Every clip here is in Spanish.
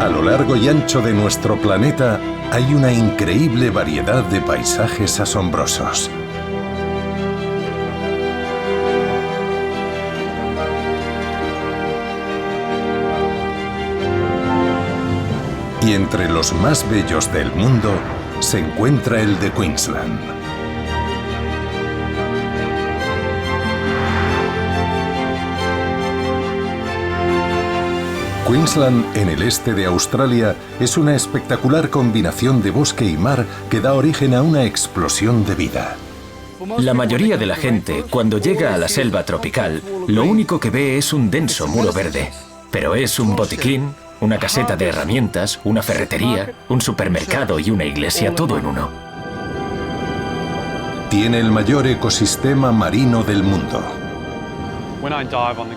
A lo largo y ancho de nuestro planeta hay una increíble variedad de paisajes asombrosos. Y entre los más bellos del mundo se encuentra el de Queensland. Queensland, en el este de Australia, es una espectacular combinación de bosque y mar que da origen a una explosión de vida. La mayoría de la gente, cuando llega a la selva tropical, lo único que ve es un denso muro verde. Pero es un botiquín, una caseta de herramientas, una ferretería, un supermercado y una iglesia, todo en uno. Tiene el mayor ecosistema marino del mundo.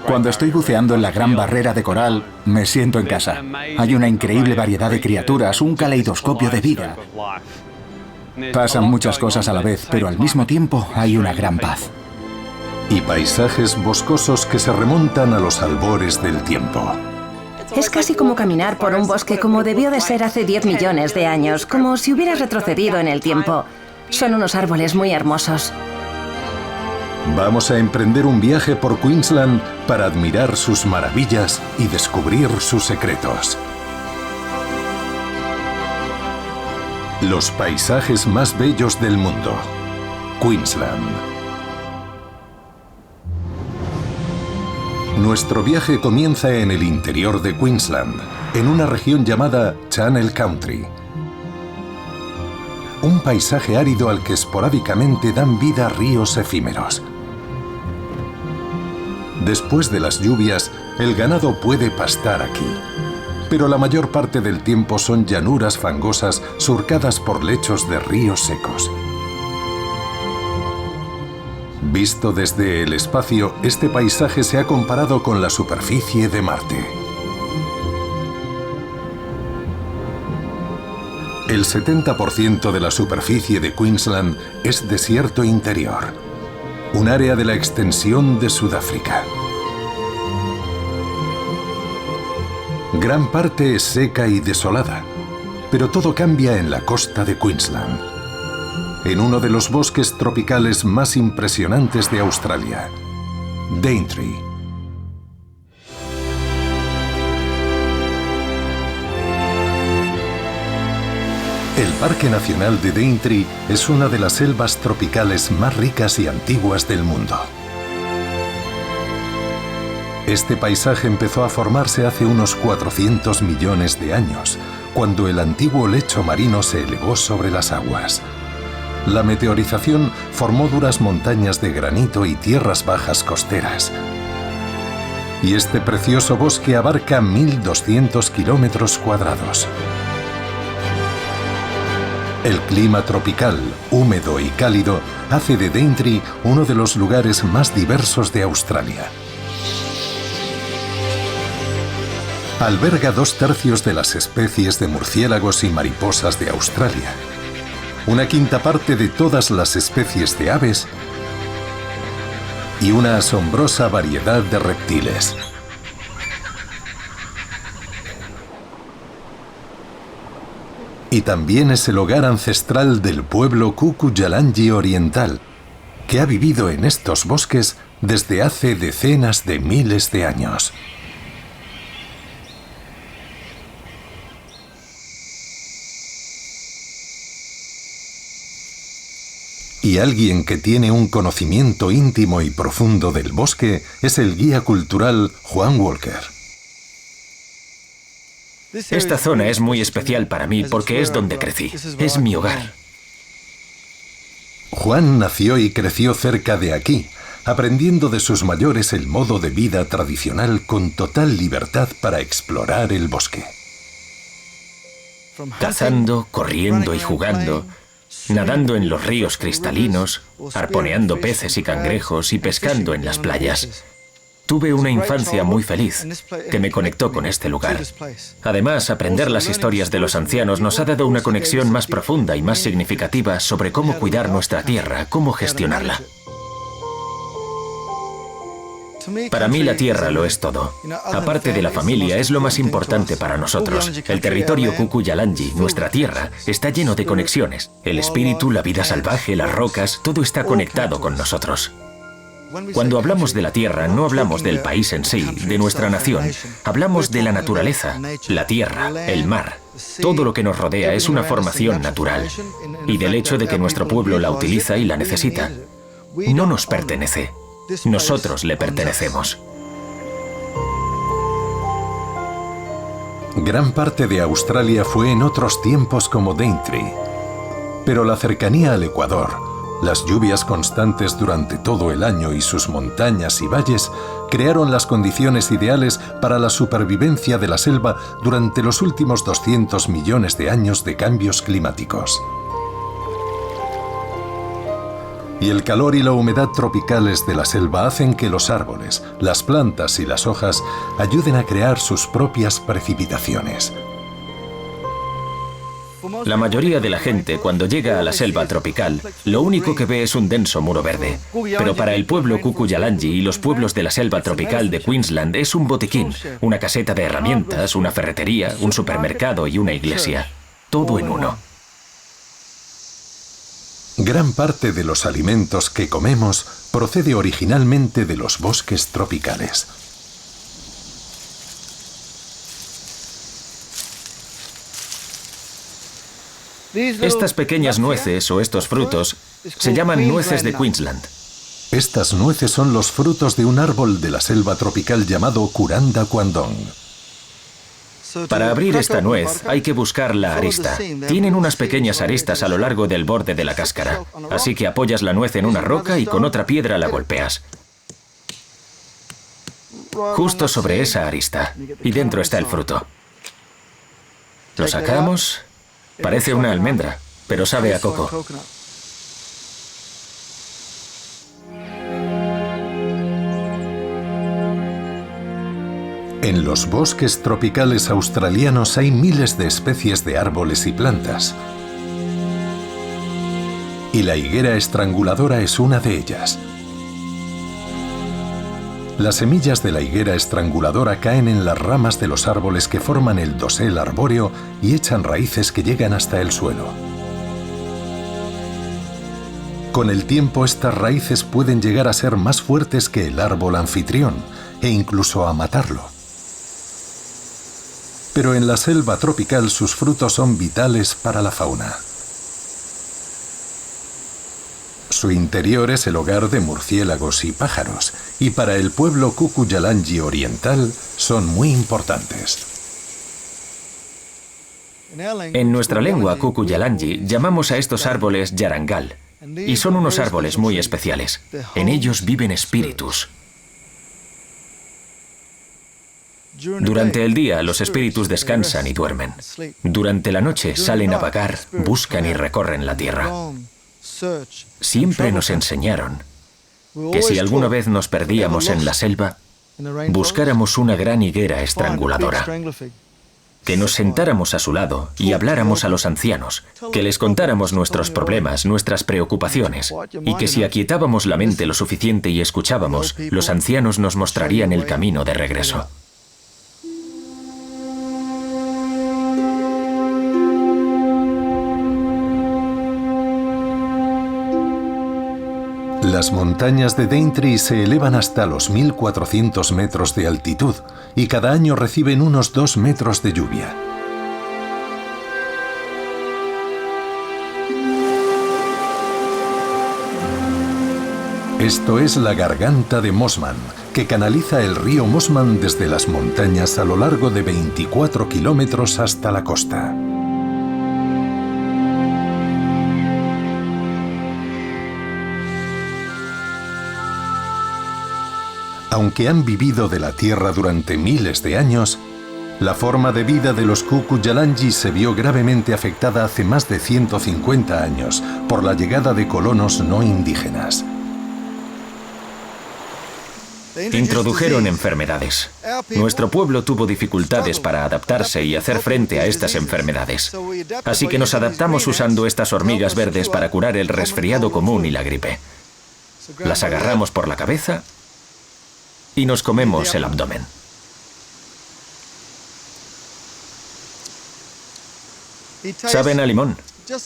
Cuando estoy buceando en la Gran Barrera de Coral, me siento en casa. Hay una increíble variedad de criaturas, un caleidoscopio de vida. Pasan muchas cosas a la vez, pero al mismo tiempo hay una gran paz. Y paisajes boscosos que se remontan a los albores del tiempo. Es casi como caminar por un bosque como debió de ser hace 10 millones de años, como si hubieras retrocedido en el tiempo. Son unos árboles muy hermosos. Vamos a emprender un viaje por Queensland para admirar sus maravillas y descubrir sus secretos. Los paisajes más bellos del mundo. Queensland. Nuestro viaje comienza en el interior de Queensland, en una región llamada Channel Country. Un paisaje árido al que esporádicamente dan vida ríos efímeros. Después de las lluvias, el ganado puede pastar aquí, pero la mayor parte del tiempo son llanuras fangosas surcadas por lechos de ríos secos. Visto desde el espacio, este paisaje se ha comparado con la superficie de Marte. El 70% de la superficie de Queensland es desierto interior, un área de la extensión de Sudáfrica. Gran parte es seca y desolada, pero todo cambia en la costa de Queensland, en uno de los bosques tropicales más impresionantes de Australia, Daintree. El Parque Nacional de Daintree es una de las selvas tropicales más ricas y antiguas del mundo. Este paisaje empezó a formarse hace unos 400 millones de años, cuando el antiguo lecho marino se elevó sobre las aguas. La meteorización formó duras montañas de granito y tierras bajas costeras. Y este precioso bosque abarca 1.200 kilómetros cuadrados. El clima tropical, húmedo y cálido hace de Daintree uno de los lugares más diversos de Australia. Alberga 2/3 de las especies de murciélagos y mariposas de Australia, una quinta parte de todas las especies de aves y una asombrosa variedad de reptiles. Y también es el hogar ancestral del pueblo Kuku-Yalanji oriental, que ha vivido en estos bosques desde hace decenas de miles de años. Y alguien que tiene un conocimiento íntimo y profundo del bosque es el guía cultural Juan Walker. Esta zona es muy especial para mí porque es donde crecí. Es mi hogar. Juan nació y creció cerca de aquí, aprendiendo de sus mayores el modo de vida tradicional con total libertad para explorar el bosque. Cazando, corriendo y jugando, nadando en los ríos cristalinos, arponeando peces y cangrejos y pescando en las playas. Tuve una infancia muy feliz, que me conectó con este lugar. Además, aprender las historias de los ancianos nos ha dado una conexión más profunda y más significativa sobre cómo cuidar nuestra tierra, cómo gestionarla. Para mí la tierra lo es todo. Aparte de la familia, es lo más importante para nosotros. El territorio Cucuyalanji, nuestra tierra, está lleno de conexiones. El espíritu, la vida salvaje, las rocas, todo está conectado con nosotros. Cuando hablamos de la tierra, no hablamos del país en sí, de nuestra nación. Hablamos de la naturaleza, la tierra, el mar. Todo lo que nos rodea es una formación natural. Y del hecho de que nuestro pueblo la utiliza y la necesita. No nos pertenece. Nosotros le pertenecemos. Gran parte de Australia fue en otros tiempos como Daintree. Pero la cercanía al Ecuador, las lluvias constantes durante todo el año y sus montañas y valles crearon las condiciones ideales para la supervivencia de la selva durante los últimos 200 millones de años de cambios climáticos. Y el calor y la humedad tropicales de la selva hacen que los árboles, las plantas y las hojas ayuden a crear sus propias precipitaciones. La mayoría de la gente, cuando llega a la selva tropical, lo único que ve es un denso muro verde. Pero para el pueblo Cucuyalanji y los pueblos de la selva tropical de Queensland es un botiquín, una caseta de herramientas, una ferretería, un supermercado y una iglesia. Todo en uno. Gran parte de los alimentos que comemos procede originalmente de los bosques tropicales. Estas pequeñas nueces o estos frutos se llaman nueces de Queensland. Estas nueces son los frutos de un árbol de la selva tropical llamado Kuranda Kwandong. Para abrir esta nuez hay que buscar la arista. Tienen unas pequeñas aristas a lo largo del borde de la cáscara. Así que apoyas la nuez en una roca y con otra piedra la golpeas. Justo sobre esa arista. Y dentro está el fruto. Lo sacamos. Parece una almendra, pero sabe a coco. En los bosques tropicales australianos hay miles de especies de árboles y plantas. Y la higuera estranguladora es una de ellas. Las semillas de la higuera estranguladora caen en las ramas de los árboles que forman el dosel arbóreo y echan raíces que llegan hasta el suelo. Con el tiempo, estas raíces pueden llegar a ser más fuertes que el árbol anfitrión e incluso a matarlo. Pero en la selva tropical sus frutos son vitales para la fauna. Su interior es el hogar de murciélagos y pájaros, y para el pueblo Cucuyalanji oriental son muy importantes. En nuestra lengua Cucuyalanji llamamos a estos árboles yarangal, y son unos árboles muy especiales. En ellos viven espíritus. Durante el día los espíritus descansan y duermen. Durante la noche salen a vagar, buscan y recorren la tierra. Siempre nos enseñaron que si alguna vez nos perdíamos en la selva, buscáramos una gran higuera estranguladora, que nos sentáramos a su lado y habláramos a los ancianos, que les contáramos nuestros problemas, nuestras preocupaciones, y que si aquietábamos la mente lo suficiente y escuchábamos, los ancianos nos mostrarían el camino de regreso. Las montañas de Daintree se elevan hasta los 1400 metros de altitud y cada año reciben unos 2 metros de lluvia. Esto es la garganta de Mosman, que canaliza el río Mosman desde las montañas a lo largo de 24 kilómetros hasta la costa. Aunque han vivido de la tierra durante miles de años, la forma de vida de los Cucuyalanji se vio gravemente afectada hace más de 150 años por la llegada de colonos no indígenas. Introdujeron enfermedades. Nuestro pueblo tuvo dificultades para adaptarse y hacer frente a estas enfermedades. Así que nos adaptamos usando estas hormigas verdes para curar el resfriado común y la gripe. Las agarramos por la cabeza y nos comemos el abdomen. Saben a limón.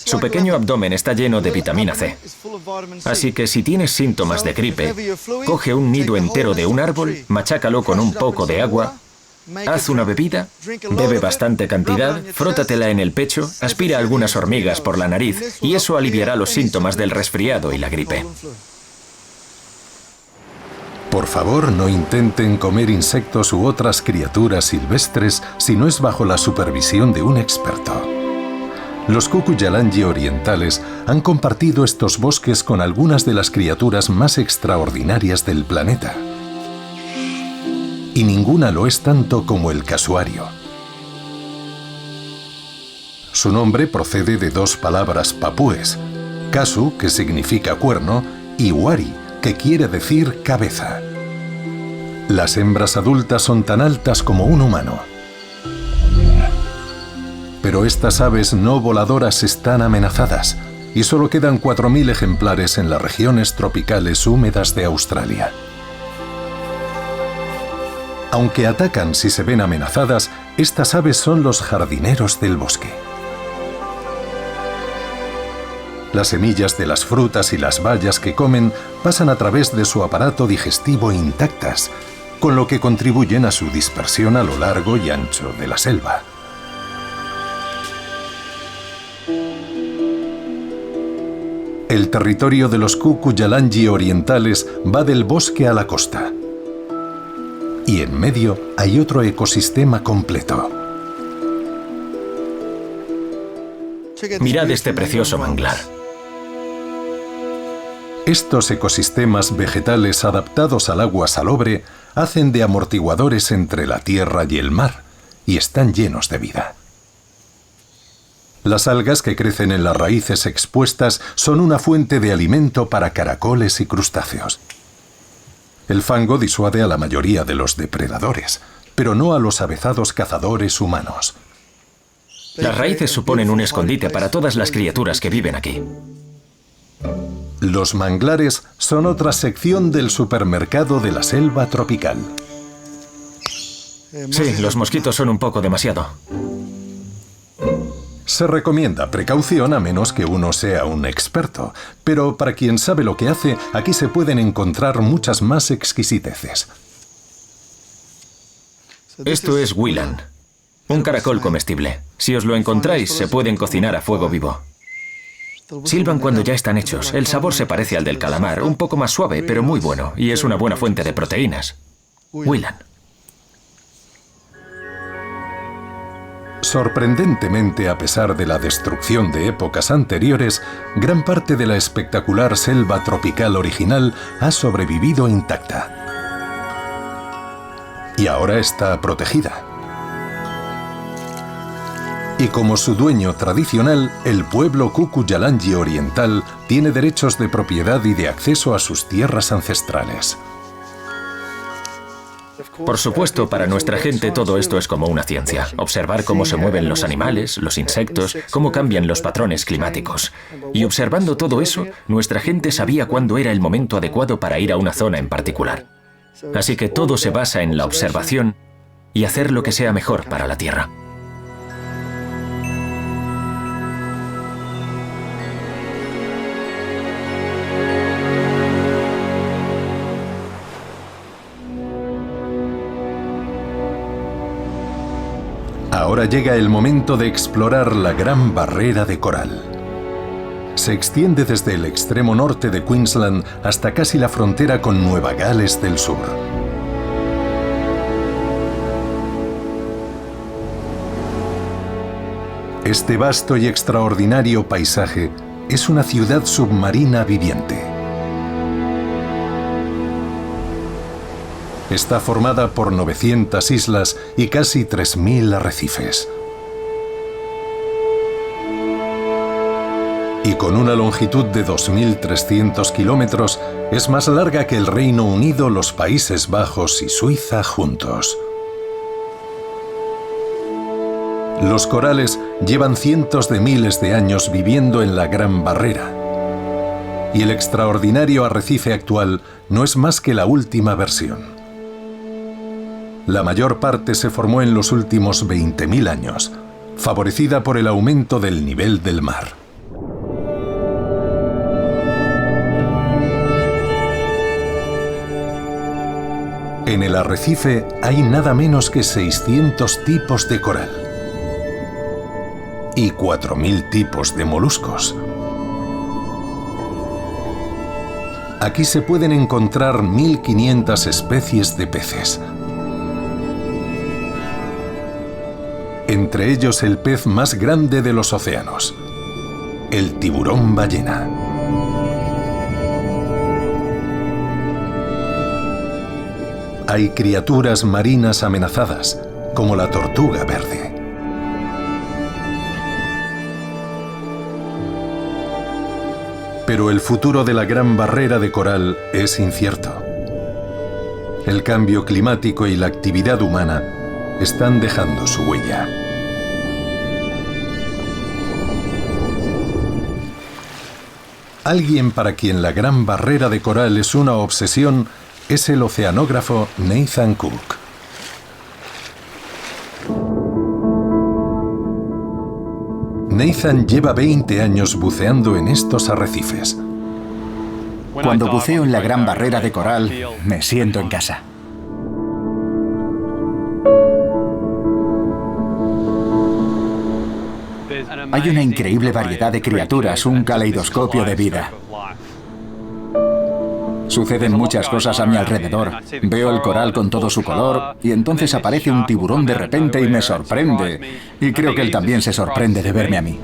Su pequeño abdomen está lleno de vitamina C. Así que si tienes síntomas de gripe, coge un nido entero de un árbol, machácalo con un poco de agua, haz una bebida, bebe bastante cantidad, frótatela en el pecho, aspira algunas hormigas por la nariz y eso aliviará los síntomas del resfriado y la gripe. Por favor, no intenten comer insectos u otras criaturas silvestres si no es bajo la supervisión de un experto. Los Cucuyalangi orientales han compartido estos bosques con algunas de las criaturas más extraordinarias del planeta. Y ninguna lo es tanto como el casuario. Su nombre procede de dos palabras papúes, casu, que significa cuerno, y wari, que quiere decir cabeza. Las hembras adultas son tan altas como un humano. Pero estas aves no voladoras están amenazadas y solo quedan 4.000 ejemplares en las regiones tropicales húmedas de Australia. Aunque atacan si se ven amenazadas, estas aves son los jardineros del bosque. Las semillas de las frutas y las bayas que comen pasan a través de su aparato digestivo intactas, con lo que contribuyen a su dispersión a lo largo y ancho de la selva. El territorio de los Cucuyalangi orientales va del bosque a la costa. Y en medio hay otro ecosistema completo. Mirad este precioso manglar. Estos ecosistemas vegetales adaptados al agua salobre hacen de amortiguadores entre la tierra y el mar y están llenos de vida. Las algas que crecen en las raíces expuestas son una fuente de alimento para caracoles y crustáceos. El fango disuade a la mayoría de los depredadores, pero no a los avezados cazadores humanos. Las raíces suponen un escondite para todas las criaturas que viven aquí. Los manglares son otra sección del supermercado de la selva tropical. Sí, los mosquitos son un poco demasiado. Se recomienda precaución a menos que uno sea un experto, pero para quien sabe lo que hace, aquí se pueden encontrar muchas más exquisiteces. Esto es Willan, un caracol comestible. Si os lo encontráis, se pueden cocinar a fuego vivo. Silban cuando ya están hechos. El sabor se parece al del calamar, un poco más suave, pero muy bueno, y es una buena fuente de proteínas. Willan. Sorprendentemente, a pesar de la destrucción de épocas anteriores, gran parte de la espectacular selva tropical original ha sobrevivido intacta. Y ahora está protegida. Y como su dueño tradicional, el pueblo Cucuyalangi oriental tiene derechos de propiedad y de acceso a sus tierras ancestrales. Por supuesto, para nuestra gente todo esto es como una ciencia. Observar cómo se mueven los animales, los insectos, cómo cambian los patrones climáticos. Y observando todo eso, nuestra gente sabía cuándo era el momento adecuado para ir a una zona en particular. Así que todo se basa en la observación y hacer lo que sea mejor para la Tierra. Ahora llega el momento de explorar la Gran Barrera de Coral. Se extiende desde el extremo norte de Queensland hasta casi la frontera con Nueva Gales del Sur. Este vasto y extraordinario paisaje es una ciudad submarina viviente. Está formada por 900 islas y casi 3.000 arrecifes. Y con una longitud de 2.300 kilómetros, es más larga que el Reino Unido, los Países Bajos y Suiza juntos. Los corales llevan cientos de miles de años viviendo en la Gran Barrera. Y el extraordinario arrecife actual no es más que la última versión. La mayor parte se formó en los últimos 20.000 años, favorecida por el aumento del nivel del mar. En el arrecife hay nada menos que 600 tipos de coral y 4.000 tipos de moluscos. Aquí se pueden encontrar 1.500 especies de peces. Entre ellos el pez más grande de los océanos, el tiburón ballena. Hay criaturas marinas amenazadas, como la tortuga verde. Pero el futuro de la Gran Barrera de Coral es incierto. El cambio climático y la actividad humana están dejando su huella. Alguien para quien la Gran Barrera de Coral es una obsesión es el oceanógrafo Nathan Cook. Nathan lleva 20 años buceando en estos arrecifes. Cuando buceo en la Gran Barrera de Coral, me siento en casa. Hay una increíble variedad de criaturas, un caleidoscopio de vida. Suceden muchas cosas a mi alrededor. Veo el coral con todo su color y entonces aparece un tiburón de repente y me sorprende. Y creo que él también se sorprende de verme a mí.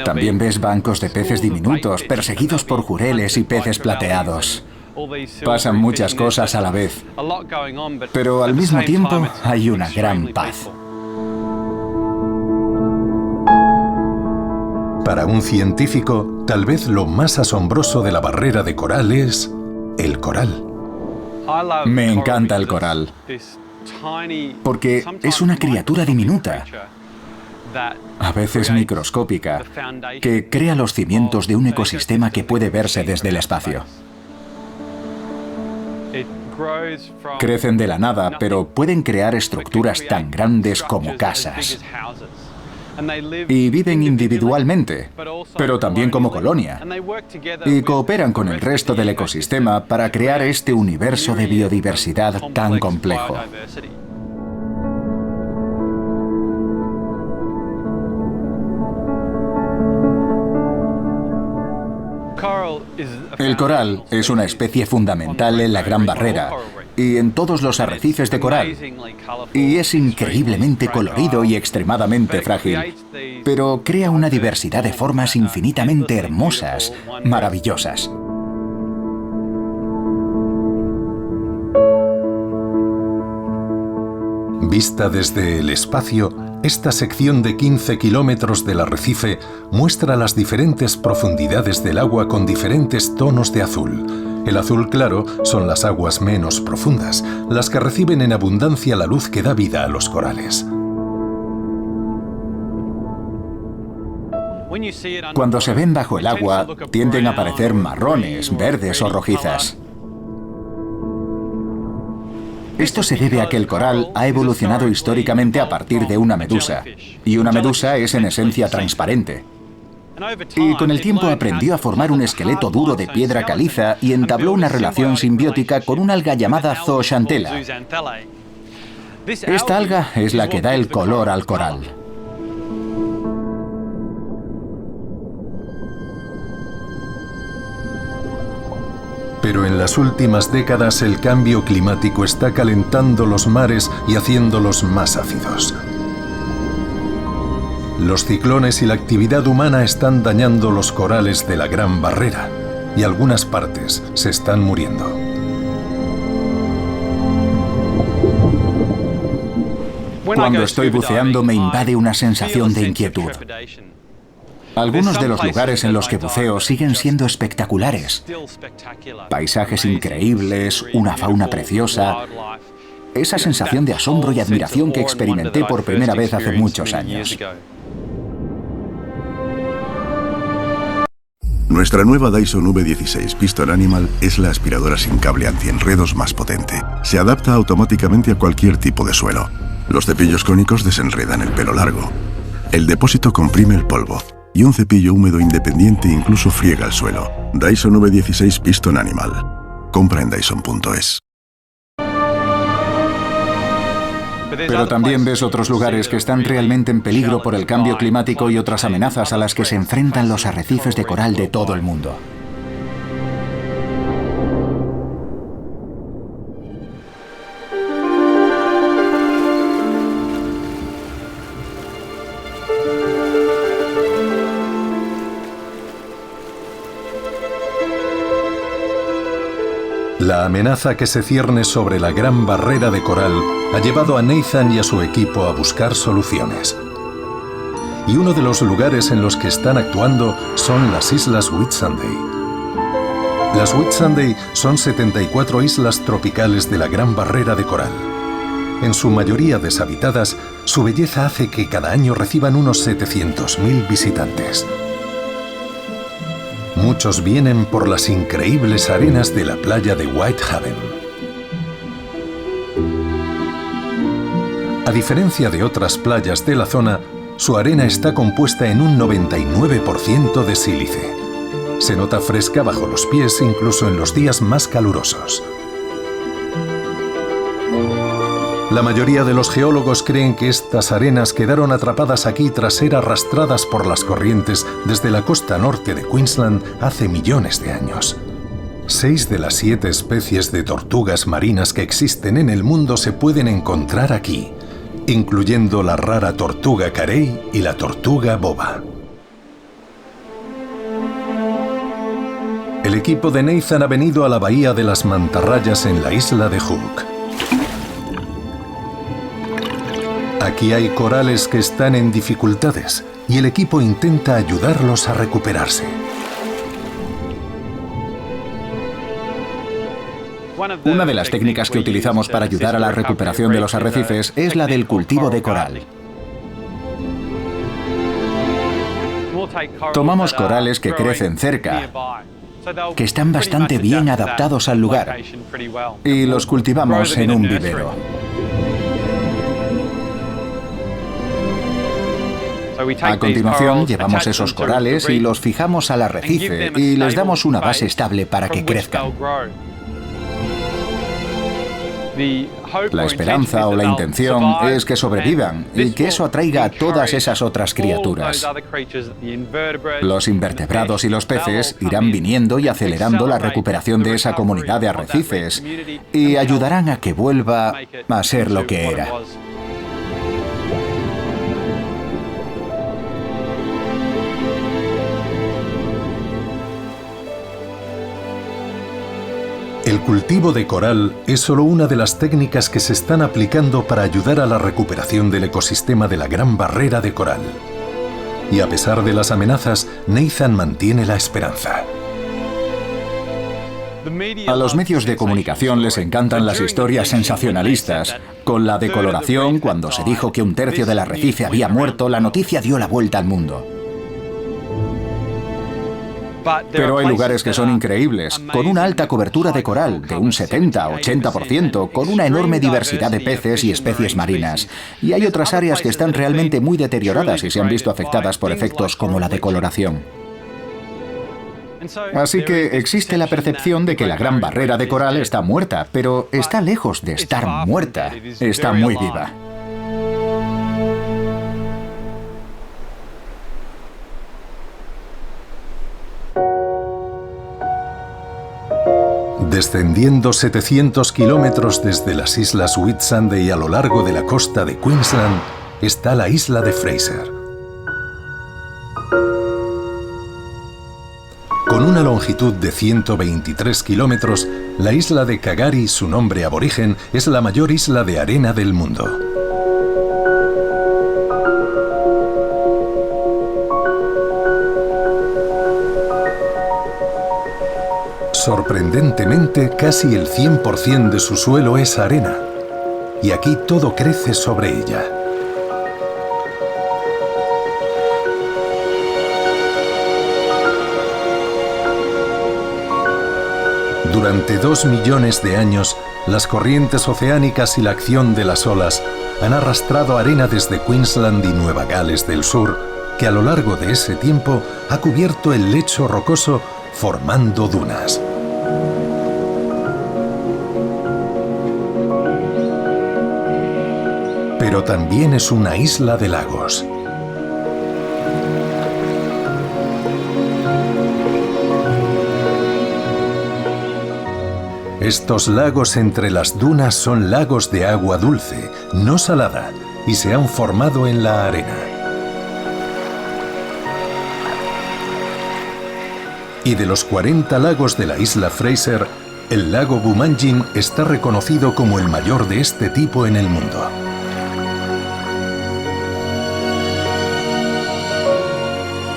También ves bancos de peces diminutos perseguidos por jureles y peces plateados. Pasan muchas cosas a la vez, pero al mismo tiempo hay una gran paz. Para un científico, tal vez lo más asombroso de la barrera de coral es el coral. Me encanta el coral, porque es una criatura diminuta, a veces microscópica, que crea los cimientos de un ecosistema que puede verse desde el espacio. Crecen de la nada, pero pueden crear estructuras tan grandes como casas. Y viven individualmente, pero también como colonia. Y cooperan con el resto del ecosistema para crear este universo de biodiversidad tan complejo. El coral es una especie fundamental en la Gran Barrera y en todos los arrecifes de coral. Y es increíblemente colorido y extremadamente frágil, pero crea una diversidad de formas infinitamente hermosas, maravillosas. Vista desde el espacio, esta sección de 15 kilómetros del arrecife muestra las diferentes profundidades del agua con diferentes tonos de azul. El azul claro son las aguas menos profundas, las que reciben en abundancia la luz que da vida a los corales. Cuando se ven bajo el agua, tienden a parecer marrones, verdes o rojizas. Esto se debe a que el coral ha evolucionado históricamente a partir de una medusa, y una medusa es en esencia transparente. Y con el tiempo aprendió a formar un esqueleto duro de piedra caliza y entabló una relación simbiótica con una alga llamada zooxanthella. Esta alga es la que da el color al coral. Pero en las últimas décadas el cambio climático está calentando los mares y haciéndolos más ácidos. Los ciclones y la actividad humana están dañando los corales de la Gran Barrera y algunas partes se están muriendo. Cuando estoy buceando me invade una sensación de inquietud. Algunos de los lugares en los que buceo siguen siendo espectaculares. Paisajes increíbles, una fauna preciosa. Esa sensación de asombro y admiración que experimenté por primera vez hace muchos años. Nuestra nueva Dyson V16 Piston Animal es la aspiradora sin cable antienredos más potente. Se adapta automáticamente a cualquier tipo de suelo. Los cepillos cónicos desenredan el pelo largo. El depósito comprime el polvo. Y un cepillo húmedo independiente incluso friega el suelo. Dyson V16 Piston Animal. Compra en Dyson.es. Pero también ves otros lugares que están realmente en peligro por el cambio climático y otras amenazas a las que se enfrentan los arrecifes de coral de todo el mundo. La amenaza que se cierne sobre la gran barrera de coral ha llevado a Nathan y a su equipo a buscar soluciones. Y uno de los lugares en los que están actuando son las islas Whitsunday. Las Whitsunday son 74 islas tropicales de la gran barrera de coral. En su mayoría deshabitadas, su belleza hace que cada año reciban unos 700.000 visitantes. Muchos vienen por las increíbles arenas de la playa de Whitehaven. A diferencia de otras playas de la zona, su arena está compuesta en un 99% de sílice. Se nota fresca bajo los pies incluso en los días más calurosos. La mayoría de los geólogos creen que estas arenas quedaron atrapadas aquí tras ser arrastradas por las corrientes desde la costa norte de Queensland hace millones de años. 6 de las 7 especies de tortugas marinas que existen en el mundo se pueden encontrar aquí, incluyendo la rara tortuga carey y la tortuga boba. El equipo de Nathan ha venido a la bahía de las mantarrayas en la isla de Hook. Aquí hay corales que están en dificultades y el equipo intenta ayudarlos a recuperarse. Una de las técnicas que utilizamos para ayudar a la recuperación de los arrecifes es la del cultivo de coral. Tomamos corales que crecen cerca, que están bastante bien adaptados al lugar, y los cultivamos en un vivero. A continuación, llevamos esos corales y los fijamos al arrecife y les damos una base estable para que crezcan. La esperanza o la intención es que sobrevivan y que eso atraiga a todas esas otras criaturas. Los invertebrados y los peces irán viniendo y acelerando la recuperación de esa comunidad de arrecifes y ayudarán a que vuelva a ser lo que era. El cultivo de coral es solo una de las técnicas que se están aplicando para ayudar a la recuperación del ecosistema de la Gran Barrera de Coral. Y a pesar de las amenazas, Nathan mantiene la esperanza. A los medios de comunicación les encantan las historias sensacionalistas. Con la decoloración, cuando se dijo que 1/3 del arrecife había muerto, la noticia dio la vuelta al mundo. Pero hay lugares que son increíbles, con una alta cobertura de coral, de un 70-80%, con una enorme diversidad de peces y especies marinas. Y hay otras áreas que están realmente muy deterioradas y se han visto afectadas por efectos como la decoloración. Así que existe la percepción de que la Gran Barrera de Coral está muerta, pero está lejos de estar muerta, está muy viva. Descendiendo 700 kilómetros desde las islas Whitsunday a lo largo de la costa de Queensland está la isla de Fraser. Con una longitud de 123 kilómetros, la isla de Kagari, su nombre aborigen, es la mayor isla de arena del mundo. Sorprendentemente, casi el 100% de su suelo es arena, y aquí todo crece sobre ella. Durante 2 millones de años, las corrientes oceánicas y la acción de las olas han arrastrado arena desde Queensland y Nueva Gales del Sur, que a lo largo de ese tiempo ha cubierto el lecho rocoso formando dunas. Pero también es una isla de lagos. Estos lagos entre las dunas son lagos de agua dulce, no salada, y se han formado en la arena. Y de los 40 lagos de la isla Fraser, el lago Bumangin está reconocido como el mayor de este tipo en el mundo.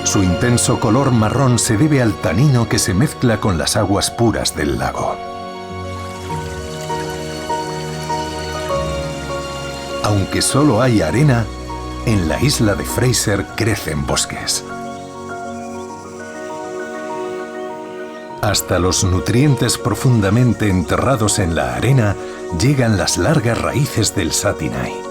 Su intenso color marrón se debe al tanino que se mezcla con las aguas puras del lago. Aunque solo hay arena, en la isla de Fraser crecen bosques. Hasta los nutrientes profundamente enterrados en la arena llegan las largas raíces del Satinai.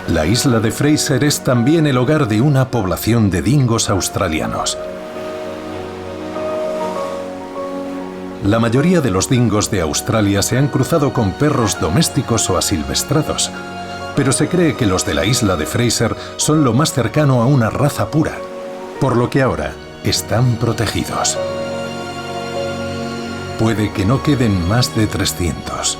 La isla de Fraser es también el hogar de una población de dingos australianos. La mayoría de los dingos de Australia se han cruzado con perros domésticos o asilvestrados, pero se cree que los de la isla de Fraser son lo más cercano a una raza pura, por lo que ahora están protegidos. Puede que no queden más de 300.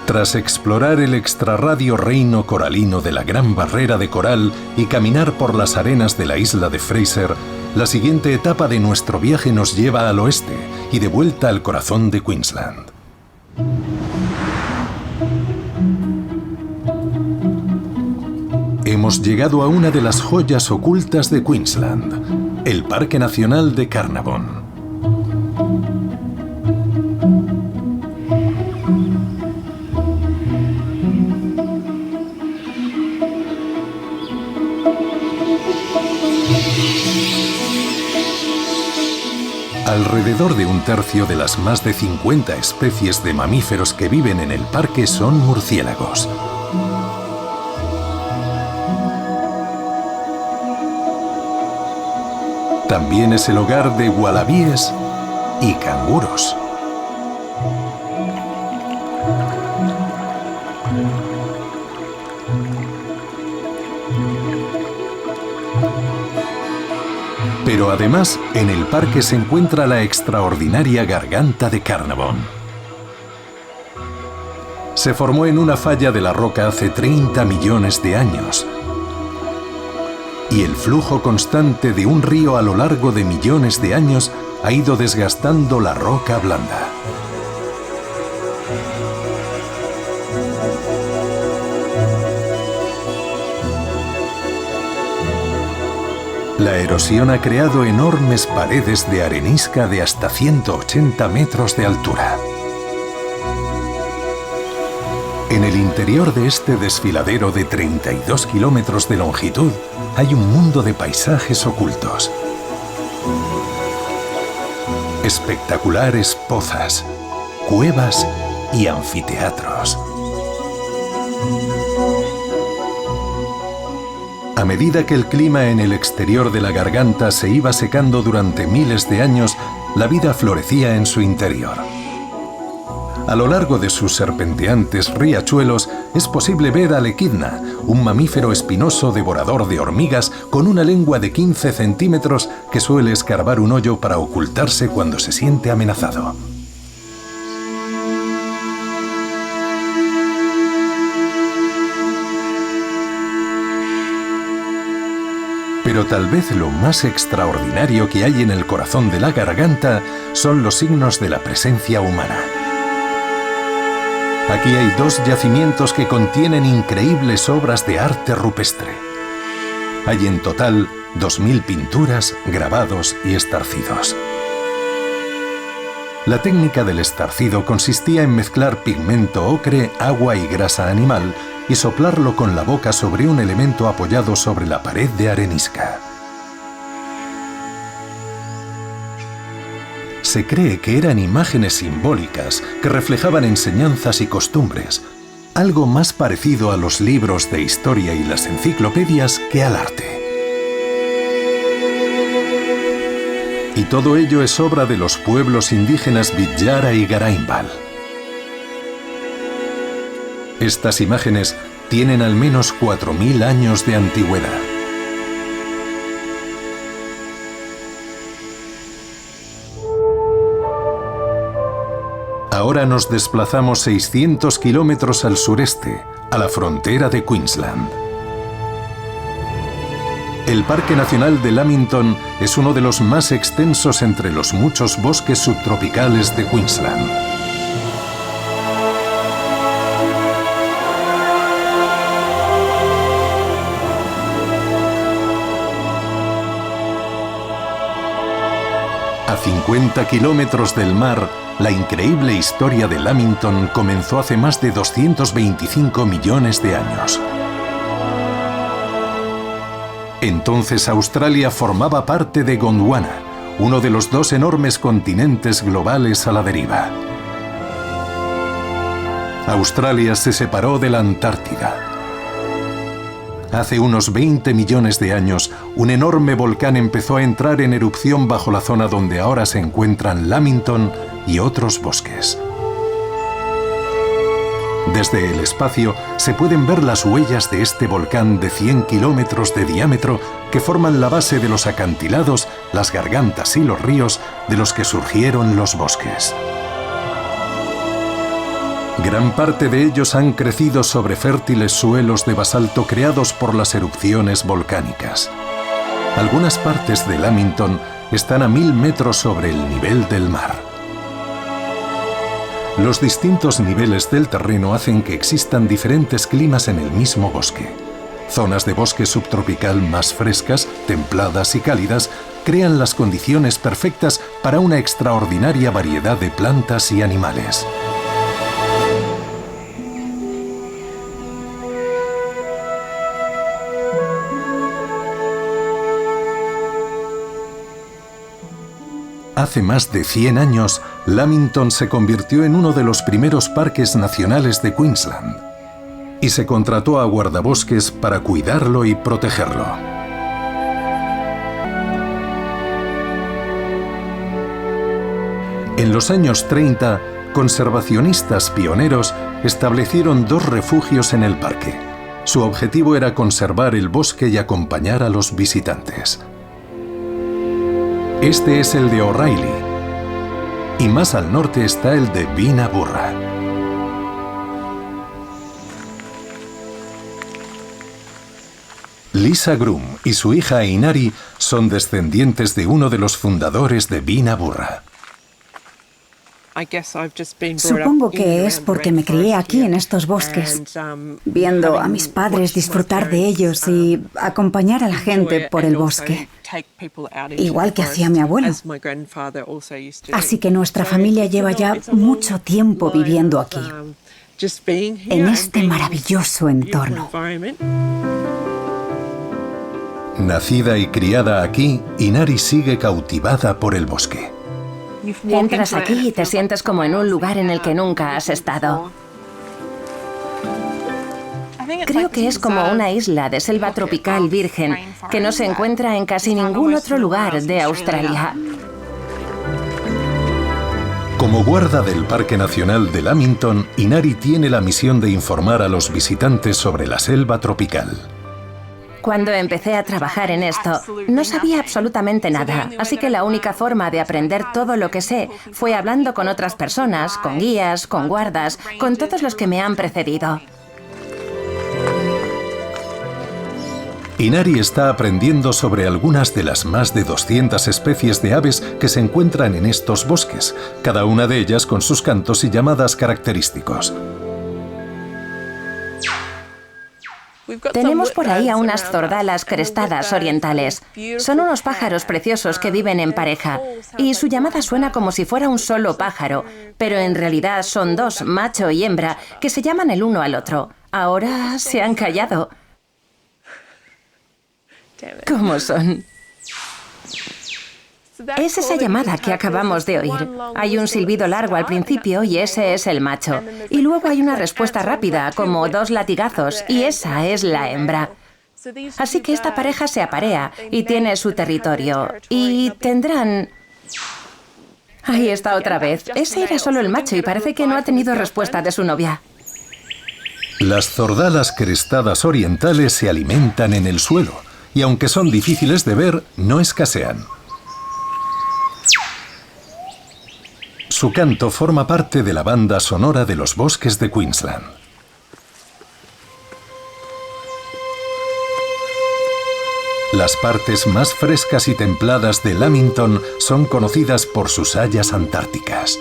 Tras explorar el extrarradio reino coralino de la Gran Barrera de Coral y caminar por las arenas de la isla de Fraser, la siguiente etapa de nuestro viaje nos lleva al oeste y de vuelta al corazón de Queensland. Hemos llegado a una de las joyas ocultas de Queensland, el Parque Nacional de Carnarvon. Alrededor de un tercio de las más de 50 especies de mamíferos que viven en el parque son murciélagos. También es el hogar de ualabíes y canguros. Pero además, en el parque se encuentra la extraordinaria garganta de Carnarvon. Se formó en una falla de la roca hace 30 millones de años. Y el flujo constante de un río a lo largo de millones de años ha ido desgastando la roca blanda. La erosión ha creado enormes paredes de arenisca de hasta 180 metros de altura. En el interior de este desfiladero de 32 kilómetros de longitud hay un mundo de paisajes ocultos. Espectaculares pozas, cuevas y anfiteatros. A medida que el clima en el exterior de la garganta se iba secando durante miles de años, la vida florecía en su interior. A lo largo de sus serpenteantes riachuelos es posible ver al equidna, un mamífero espinoso devorador de hormigas con una lengua de 15 centímetros que suele escarbar un hoyo para ocultarse cuando se siente amenazado. Pero tal vez lo más extraordinario que hay en el corazón de la garganta son los signos de la presencia humana. Aquí hay 2 yacimientos que contienen increíbles obras de arte rupestre. Hay en total 2000 pinturas, grabados y estarcidos. La técnica del estarcido consistía en mezclar pigmento ocre, agua y grasa animal y soplarlo con la boca sobre un elemento apoyado sobre la pared de arenisca. Se cree que eran imágenes simbólicas que reflejaban enseñanzas y costumbres, algo más parecido a los libros de historia y las enciclopedias que al arte. Y todo ello es obra de los pueblos indígenas Bidjara y Garaimbal. Estas imágenes tienen al menos 4000 años de antigüedad. Ahora nos desplazamos 600 kilómetros al sureste, a la frontera de Queensland. El Parque Nacional de Lamington es uno de los más extensos entre los muchos bosques subtropicales de Queensland. A 50 kilómetros del mar, la increíble historia de Lamington comenzó hace más de 225 millones de años. Entonces Australia formaba parte de Gondwana, uno de los dos enormes continentes globales a la deriva. Australia se separó de la Antártida. Hace unos 20 millones de años, un enorme volcán empezó a entrar en erupción bajo la zona donde ahora se encuentran Lamington y otros bosques. Desde el espacio se pueden ver las huellas de este volcán de 100 kilómetros de diámetro que forman la base de los acantilados, las gargantas y los ríos de los que surgieron los bosques. Gran parte de ellos han crecido sobre fértiles suelos de basalto creados por las erupciones volcánicas. Algunas partes de Lamington están a 1000 metros sobre el nivel del mar. Los distintos niveles del terreno hacen que existan diferentes climas en el mismo bosque. Zonas de bosque subtropical más frescas, templadas y cálidas crean las condiciones perfectas para una extraordinaria variedad de plantas y animales. Hace más de 100 años, Lamington se convirtió en uno de los primeros parques nacionales de Queensland y se contrató a guardabosques para cuidarlo y protegerlo. En los años 30, conservacionistas pioneros establecieron 2 refugios en el parque. Su objetivo era conservar el bosque y acompañar a los visitantes. Este es el de O'Reilly, y más al norte está el de Bina Burra. Lisa Groom y su hija Inari son descendientes de uno de los fundadores de Bina Burra. Supongo que es porque me crié aquí en estos bosques, viendo a mis padres disfrutar de ellos y acompañar a la gente por el bosque, igual que hacía mi abuelo. Así que nuestra familia lleva ya mucho tiempo viviendo aquí, en este maravilloso entorno. Nacida y criada aquí, Inari sigue cautivada por el bosque. Entras aquí y te sientes como en un lugar en el que nunca has estado. Creo que es como una isla de selva tropical virgen que no se encuentra en casi ningún otro lugar de Australia. Como guarda del Parque Nacional de Lamington, Inari tiene la misión de informar a los visitantes sobre la selva tropical. Cuando empecé a trabajar en esto, no sabía absolutamente nada, así que la única forma de aprender todo lo que sé fue hablando con otras personas, con guías, con guardas, con todos los que me han precedido. Inari está aprendiendo sobre algunas de las más de 200 especies de aves que se encuentran en estos bosques, cada una de ellas con sus cantos y llamadas característicos. Tenemos por ahí a unas zordalas crestadas orientales. Son unos pájaros preciosos que viven en pareja. Y su llamada suena como si fuera un solo pájaro, pero en realidad son dos, macho y hembra, que se llaman el uno al otro. Ahora se han callado. ¿Cómo son? Es esa llamada que acabamos de oír. Hay un silbido largo al principio y ese es el macho. Y luego hay una respuesta rápida, como dos latigazos, y esa es la hembra. Así que esta pareja se aparea y tiene su territorio. Y tendrán... Ahí está otra vez. Ese era solo el macho y parece que no ha tenido respuesta de su novia. Las zordalas crestadas orientales se alimentan en el suelo y aunque son difíciles de ver, no escasean. Su canto forma parte de la banda sonora de los bosques de Queensland. Las partes más frescas y templadas de Lamington son conocidas por sus hayas antárticas.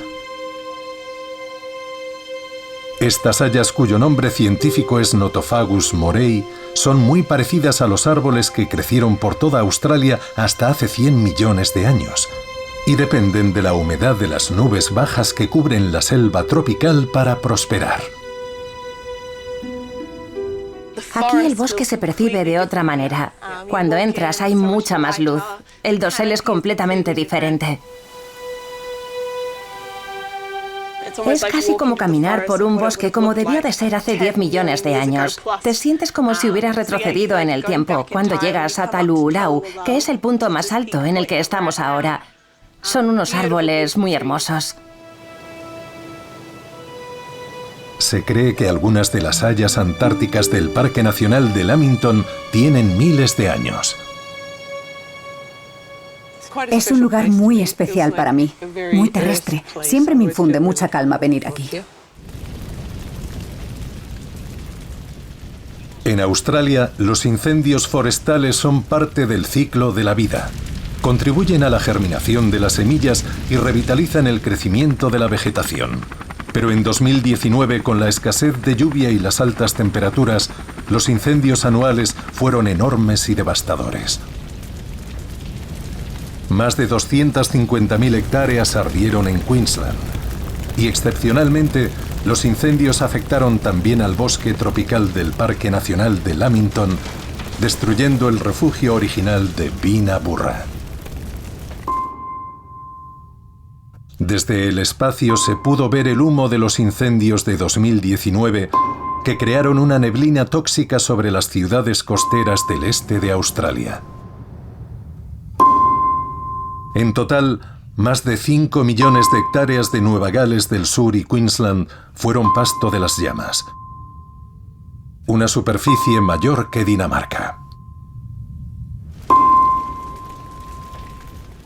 Estas hayas, cuyo nombre científico es Notophagus morei, son muy parecidas a los árboles que crecieron por toda Australia hasta hace 100 millones de años y dependen de la humedad de las nubes bajas que cubren la selva tropical para prosperar. Aquí el bosque se percibe de otra manera. Cuando entras hay mucha más luz. El dosel es completamente diferente. Es casi como caminar por un bosque como debió de ser hace 10 millones de años. Te sientes como si hubieras retrocedido en el tiempo cuando llegas a Taluulau, que es el punto más alto en el que estamos ahora. Son unos árboles muy hermosos. Se cree que algunas de las hayas antárticas del Parque Nacional de Lamington tienen miles de años. Es un lugar muy especial para mí, muy terrestre. Siempre me infunde mucha calma venir aquí. En Australia, los incendios forestales son parte del ciclo de la vida. Contribuyen a la germinación de las semillas y revitalizan el crecimiento de la vegetación. Pero en 2019, con la escasez de lluvia y las altas temperaturas, los incendios anuales fueron enormes y devastadores. Más de 250.000 hectáreas ardieron en Queensland. Y excepcionalmente, los incendios afectaron también al bosque tropical del Parque Nacional de Lamington, destruyendo el refugio original de Bina Burra. Desde el espacio se pudo ver el humo de los incendios de 2019 que crearon una neblina tóxica sobre las ciudades costeras del este de Australia. En total, más de 5 millones de hectáreas de Nueva Gales del Sur y Queensland fueron pasto de las llamas. Una superficie mayor que Dinamarca.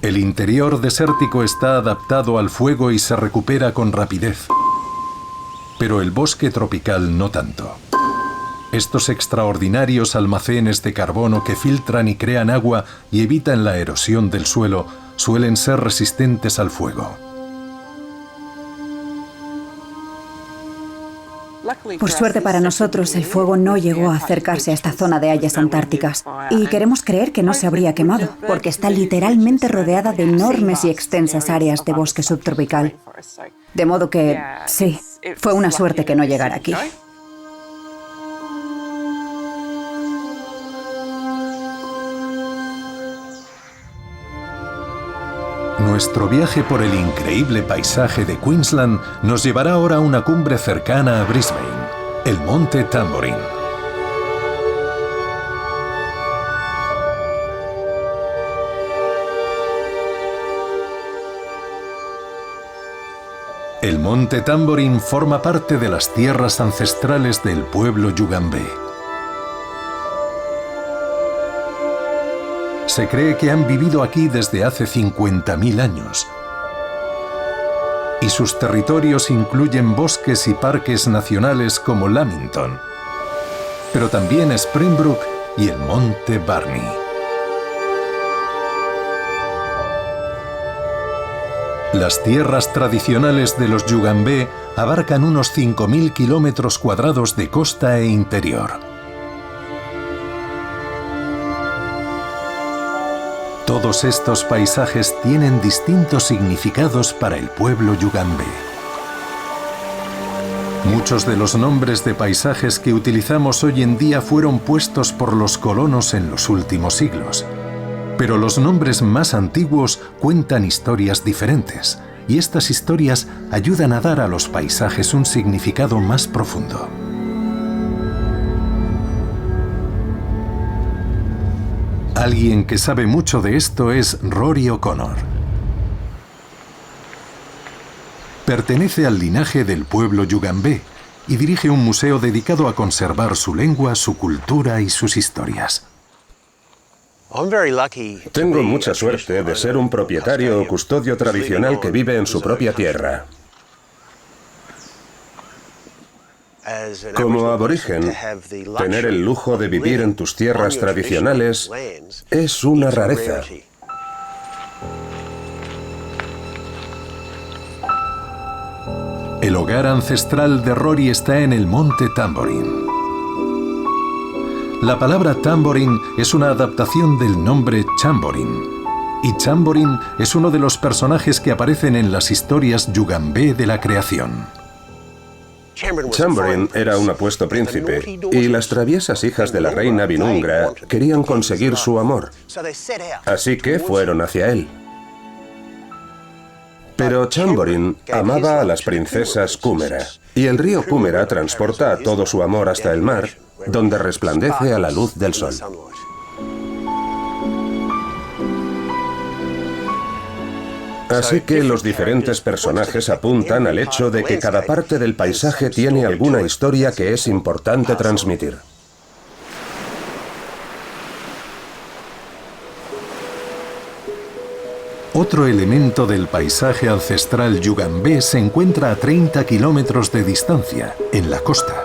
El interior desértico está adaptado al fuego y se recupera con rapidez. Pero el bosque tropical no tanto. Estos extraordinarios almacenes de carbono que filtran y crean agua y evitan la erosión del suelo suelen ser resistentes al fuego. Por suerte para nosotros, el fuego no llegó a acercarse a esta zona de hayas antárticas. Y queremos creer que no se habría quemado, porque está literalmente rodeada de enormes y extensas áreas de bosque subtropical. De modo que, sí, fue una suerte que no llegara aquí. Nuestro viaje por el increíble paisaje de Queensland nos llevará ahora a una cumbre cercana a Brisbane, el Monte Tamborine. El Monte Tamborine forma parte de las tierras ancestrales del pueblo yugambé. Se cree que han vivido aquí desde hace 50.000 años. Y sus territorios incluyen bosques y parques nacionales como Lamington, pero también Springbrook y el Monte Barney. Las tierras tradicionales de los yugambé abarcan unos 5.000 kilómetros cuadrados de costa e interior. Todos estos paisajes tienen distintos significados para el pueblo yugambé. Muchos de los nombres de paisajes que utilizamos hoy en día fueron puestos por los colonos en los últimos siglos. Pero los nombres más antiguos cuentan historias diferentes, y estas historias ayudan a dar a los paisajes un significado más profundo. Alguien que sabe mucho de esto es Rory O'Connor. Pertenece al linaje del pueblo yugambé y dirige un museo dedicado a conservar su lengua, su cultura y sus historias. Tengo mucha suerte de ser un propietario o custodio tradicional que vive en su propia tierra. Como aborigen, tener el lujo de vivir en tus tierras tradicionales es una rareza. El hogar ancestral de Rory está en el monte Tamborin. La palabra Tamborin es una adaptación del nombre Chamborin, y Chamborin es uno de los personajes que aparecen en las historias yugambé de la creación. Chamborin era un apuesto príncipe, y las traviesas hijas de la reina Binungra querían conseguir su amor, así que fueron hacia él. Pero Chamborin amaba a las princesas Cúmera, y el río Cúmera transporta todo su amor hasta el mar, donde resplandece a la luz del sol. Así que los diferentes personajes apuntan al hecho de que cada parte del paisaje tiene alguna historia que es importante transmitir. Otro elemento del paisaje ancestral yugambé se encuentra a 30 kilómetros de distancia, en la costa.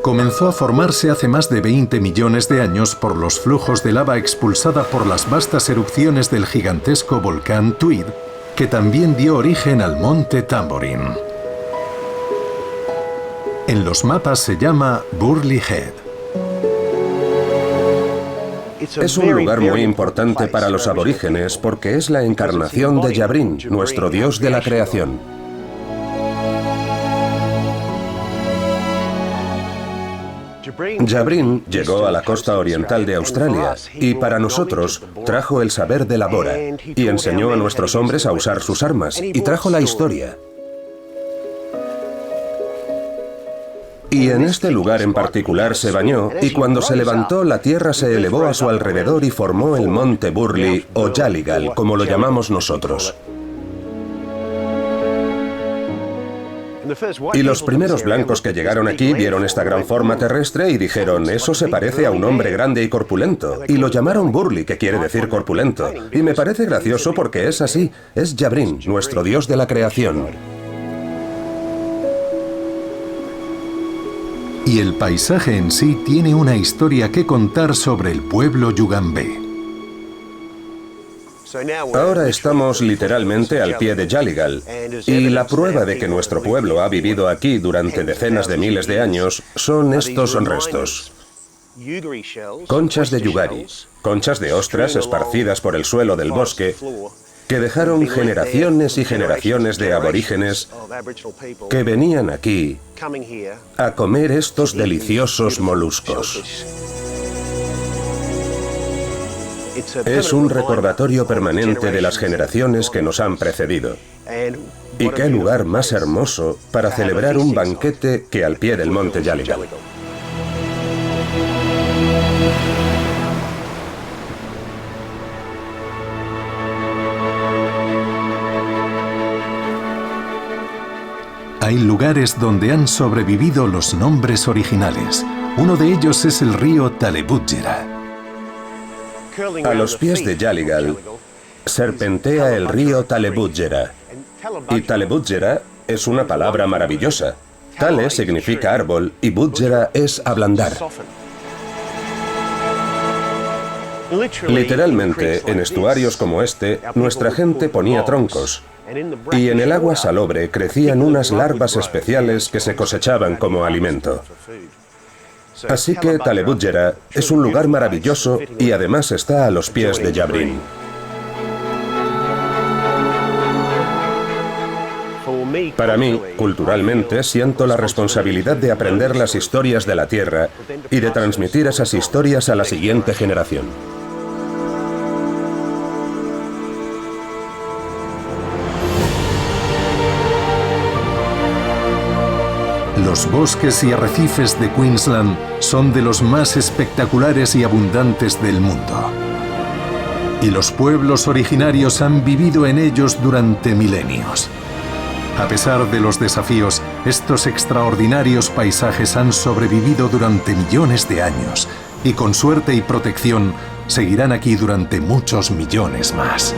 Comenzó a formarse hace más de 20 millones de años por los flujos de lava expulsada por las vastas erupciones del gigantesco volcán Tweed, que también dio origen al monte Tamborin. En los mapas se llama Burley Head. Es un lugar muy importante para los aborígenes porque es la encarnación de Jabrin, nuestro dios de la creación. Jabrin llegó a la costa oriental de Australia y para nosotros trajo el saber de la Bora y enseñó a nuestros hombres a usar sus armas y trajo la historia. Y en este lugar en particular se bañó y cuando se levantó la tierra se elevó a su alrededor y formó el monte Burley o Yaligal, como lo llamamos nosotros. Y los primeros blancos que llegaron aquí vieron esta gran forma terrestre y dijeron, eso se parece a un hombre grande y corpulento. Y lo llamaron Burley, que quiere decir corpulento. Y me parece gracioso porque es así, es Jabrin, nuestro dios de la creación. Y el paisaje en sí tiene una historia que contar sobre el pueblo yugambé. Ahora estamos literalmente al pie de Yaligal, y la prueba de que nuestro pueblo ha vivido aquí durante decenas de miles de años son estos restos. Conchas de yugari, conchas de ostras esparcidas por el suelo del bosque, que dejaron generaciones y generaciones de aborígenes que venían aquí a comer estos deliciosos moluscos. Es un recordatorio permanente de las generaciones que nos han precedido. Y qué lugar más hermoso para celebrar un banquete que al pie del monte Yaligal. Hay lugares donde han sobrevivido los nombres originales. Uno de ellos es el río Talebudgera. A los pies de Yaligal serpentea el río Talebudgera. Y Talebudgera es una palabra maravillosa. Tale significa árbol y Budgera es ablandar. Literalmente, en estuarios como este, nuestra gente ponía troncos. Y en el agua salobre crecían unas larvas especiales que se cosechaban como alimento. Así que Talebudjera es un lugar maravilloso y además está a los pies de Yabrin. Para mí, culturalmente, siento la responsabilidad de aprender las historias de la Tierra y de transmitir esas historias a la siguiente generación. Los bosques y arrecifes de Queensland son de los más espectaculares y abundantes del mundo. Y los pueblos originarios han vivido en ellos durante milenios. A pesar de los desafíos, estos extraordinarios paisajes han sobrevivido durante millones de años y con suerte y protección seguirán aquí durante muchos millones más.